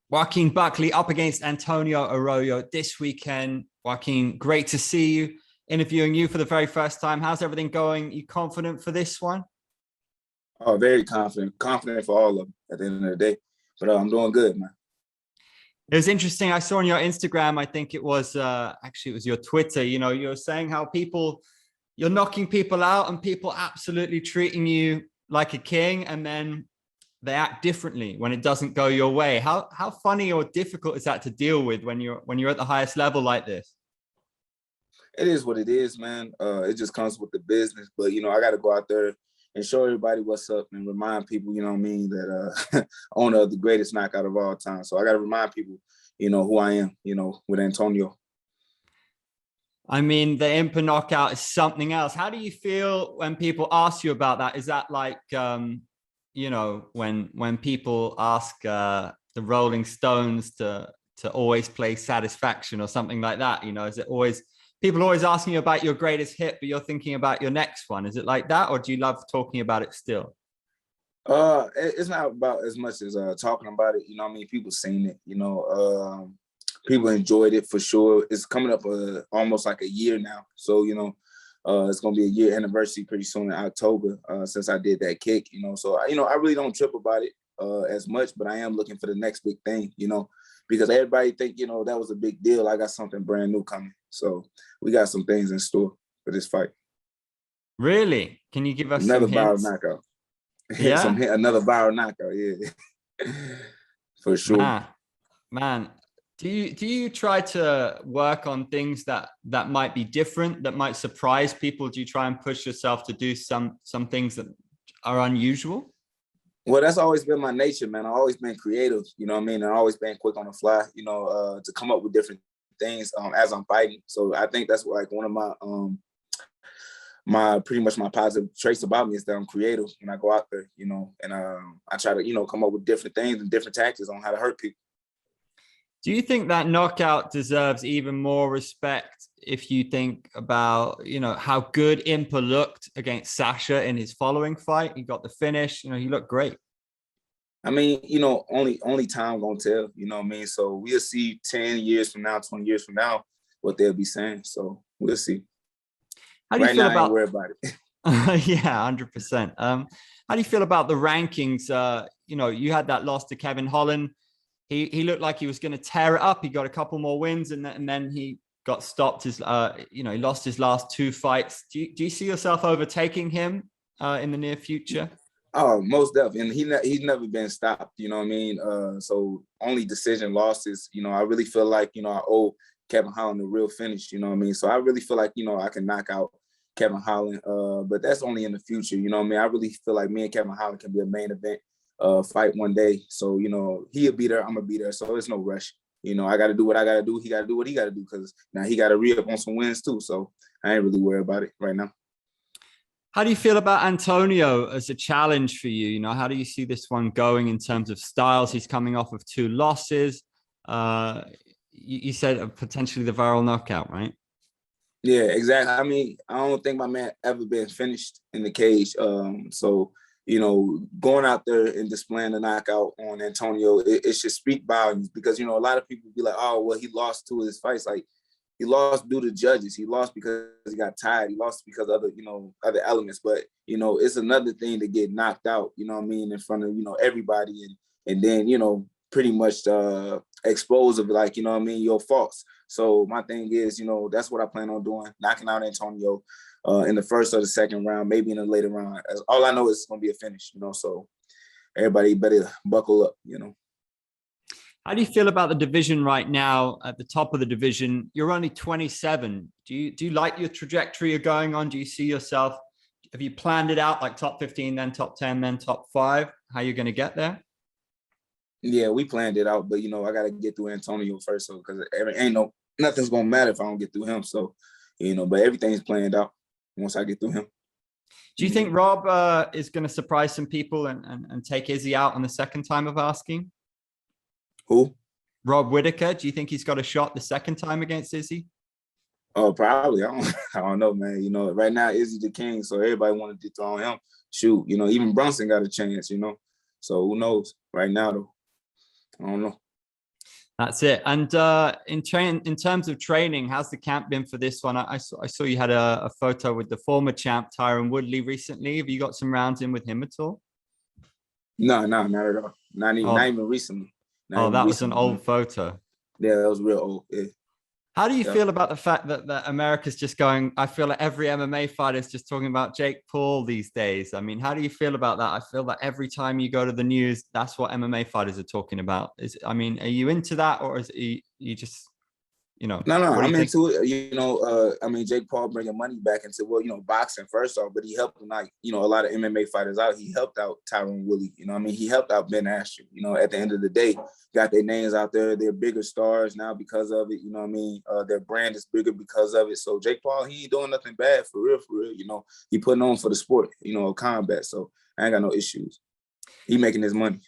Joaquin Buckley up against Antonio Arroyo this weekend. Joaquin, great to see you. Interviewing you for the very first time. How's everything going? You confident for this one? Oh, very confident. Confident for all of them at the end of the day. But I'm doing good, man. It was interesting. I saw on your Instagram, I think it was actually it was your Twitter, you were saying how you're knocking people out and people absolutely treating you like a king, and then they act differently when it doesn't go your way. How funny or difficult is that to deal with when you're at the highest level like this? It is what it is, man. It just comes with the business. But, I got to go out there and show everybody what's up and remind people, you know what I mean, that owner of the greatest knockout of all time. So I got to remind people, who I am, with Antonio. I mean, the Impa knockout is something else. How do you feel when people ask you about that? Is that like, when people ask the Rolling Stones to always play Satisfaction or something like that? Is it always people always asking you about your greatest hit, but you're thinking about your next one? Is it like that, or do you love talking about it still? It's not about as much as talking about it. You know what I mean? People seen it, people enjoyed it for sure. It's coming up almost like a year now. So, it's going to be a year anniversary pretty soon in October since I did that kick, So, I really don't trip about it as much, but I am looking for the next big thing, because everybody think, that was a big deal. I got something brand new coming. So we got some things in store for this fight. Really? Can you give us another some viral hints? knockout? Yeah, Another viral knockout. Yeah, for sure. Man. Do you try to work on things that might be different, that might surprise people? Do you try and push yourself to do some things that are unusual? Well, that's always been my nature, man. I've always been creative, you know what I mean? And I've always been quick on the fly, to come up with different things as I'm fighting. So I think that's like one of my pretty much my positive traits about me is that I'm creative when I go out there, and I try to, come up with different things and different tactics on how to hurt people. Do you think that knockout deserves even more respect if you think about, how good Impa looked against Sasha in his following fight? He got the finish, he looked great. I mean, only time gonna tell, you know what I mean? So we'll see 10 years from now, 20 years from now, what they'll be saying. So we'll see. How do you Right feel now, I ain't about worried about it. Yeah, 100%. How do you feel about the rankings? You had that loss to Kevin Holland. He looked like he was going to tear it up. He got a couple more wins, and then he got stopped. He lost his last two fights. Do you see yourself overtaking him in the near future? Oh, most definitely. And he's never been stopped, you know what I mean? So only decision losses, I really feel like, I owe Kevin Holland a real finish, you know what I mean? So I really feel like, I can knock out Kevin Holland, but that's only in the future, you know what I mean? I really feel like me and Kevin Holland can be a main event fight one day. So, he'll be there, I'm gonna be there. So there's no rush. I got to do what I got to do. He got to do what he got to do, because now he got to re-up on some wins too. So I ain't really worried about it right now. How do you feel about Antonio as a challenge for you? How do you see this one going in terms of styles? He's coming off of two losses. You said potentially the viral knockout, right? Yeah, exactly. I mean, I don't think my man ever been finished in the cage. So, going out there and displaying the knockout on Antonio, it should speak volumes, because, a lot of people be like, oh, well, he lost two of his fights. Like, he lost due to judges. He lost because he got tired. He lost because of other elements. But, it's another thing to get knocked out, you know what I mean, in front of, everybody. And then, pretty much expose of, like, what I mean, your faults. So my thing is, that's what I plan on doing, knocking out Antonio in the first or the second round, maybe in the later round. All I know is it's going to be a finish, so everybody better buckle up, How do you feel about the division right now? At the top of the division, you're only 27. Do you like your trajectory you're going on? Do you see yourself? Have you planned it out, like top 15, then top 10, then top 5? How you're going to get there? Yeah, we planned it out, but I got to get through Antonio first, so because nothing's gonna matter if I don't get through him. So, but everything's planned out once I get through him. Do you think Rob is going to surprise some people and take Izzy out on the second time of asking? Who? Rob Whittaker. Do you think he's got a shot the second time against Izzy? Oh, probably. I don't know, man. Right now Izzy the king, so everybody want to dethrone him. Shoot, even Brunson got a chance. So who knows? Right now, though, I don't know. That's it. And in terms of training, how's the camp been for this one? I saw you had a photo with the former champ Tyron Woodley recently. Have you got some rounds in with him at all? No, not at all. Not even recently. That was an old photo. Yeah, that was real old. Yeah. How do you feel about the fact that America's just going? I feel like every MMA fighter is just talking about Jake Paul these days. I mean, how do you feel about that? I feel that every time you go to the news, that's what MMA fighters are talking about. Are you into that, or is it, you just, No, I'm into it. I mean, Jake Paul bringing money back into, boxing first off, but he helped a lot of MMA fighters out. He helped out Tyron Woodley. He helped out Ben Askren. At the end of the day, got their names out there. They're bigger stars now because of it. Their brand is bigger because of it. So Jake Paul, he ain't doing nothing bad for real. He putting on for the sport, combat. So I ain't got no issues. He making his money.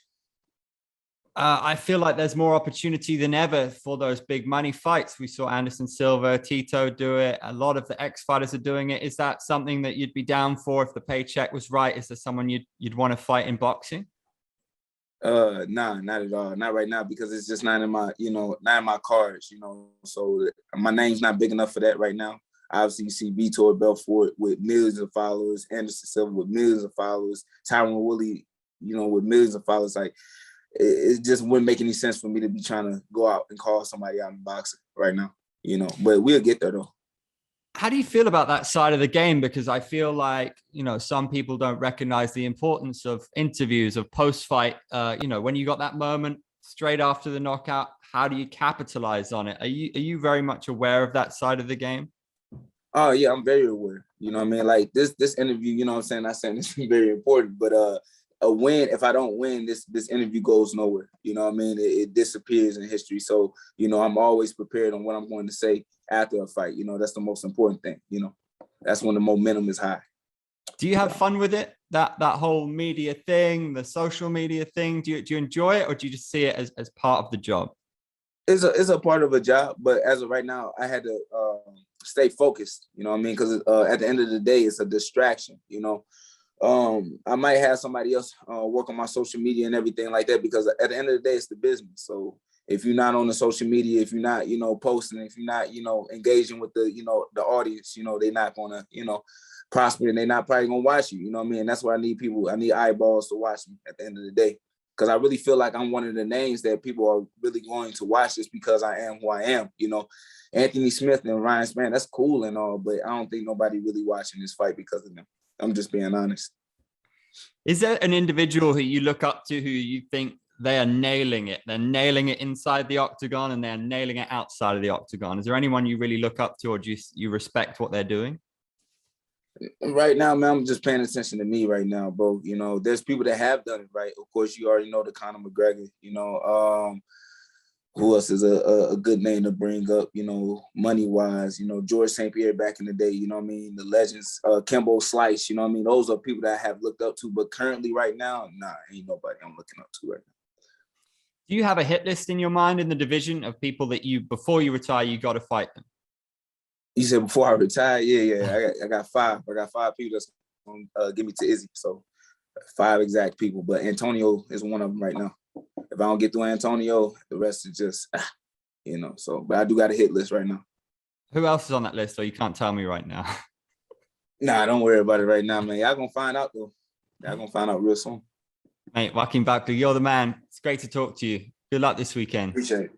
I feel like there's more opportunity than ever for those big money fights. We saw Anderson Silva, Tito do it. A lot of the ex-fighters are doing it. Is that something that you'd be down for if the paycheck was right? Is there someone you'd want to fight in boxing? Nah, not at all. Not right now, because it's just not in my, not in my cards, So my name's not big enough for that right now. Obviously, you see Vitor Belfort with millions of followers, Anderson Silva with millions of followers, Tyron Woodley, with millions of followers. Like, it just wouldn't make any sense for me to be trying to go out and call somebody out in boxing right now, but we'll get there though. How do you feel about that side of the game? Because I feel like, some people don't recognize the importance of interviews, of post-fight, when you got that moment straight after the knockout, how do you capitalize on it? Are you very much aware of that side of the game? Oh yeah, I'm very aware. Like this interview, I'm saying this is very important, but a win, if I don't win, this interview goes nowhere. It disappears in history. So, I'm always prepared on what I'm going to say after a fight. That's the most important thing. That's when the momentum is high. Do you have fun with it? That whole media thing, the social media thing, do you enjoy it, or do you just see it as part of the job? It's a part of a job, but as of right now, I had to stay focused, because at the end of the day, it's a distraction, I might have somebody else work on my social media and everything like that, because at the end of the day, it's the business. So if you're not on the social media, if you're not, posting, if you're not, engaging with the audience, they're not going to, prosper, and they're not probably going to watch you, And that's why I need people. I need eyeballs to watch me at the end of the day, because I really feel like I'm one of the names that people are really going to watch just because I am who I am, Anthony Smith and Ryan Spann, that's cool and all, but I don't think nobody really watching this fight because of them. I'm just being honest. Is there an individual who you look up to who you think they are nailing it? They're nailing it inside the octagon and they're nailing it outside of the octagon. Is there anyone you really look up to, or do you respect what they're doing? Right now, man, I'm just paying attention to me right now, bro. There's people that have done it, right? Of course, you already know the Conor McGregor, who else is a good name to bring up, money-wise, George St. Pierre back in the day, the legends, Kimbo Slice, those are people that I have looked up to, but currently right now, nah, ain't nobody I'm looking up to right now. Do you have a hit list in your mind in the division of people that before you retire, you got to fight them? You said before I retire? Yeah. I got 5. I got 5 people that's going to give me to Izzy. So 5 exact people, but Antonio is one of them right now. If I don't get through Antonio, the rest is just, so, but I do got a hit list right now. Who else is on that list, or you can't tell me right now? Nah, don't worry about it right now, man. Y'all gonna find out, though. Y'all gonna find out real soon. Mate, Joaquin Buckley, you're the man. It's great to talk to you. Good luck this weekend. Appreciate it.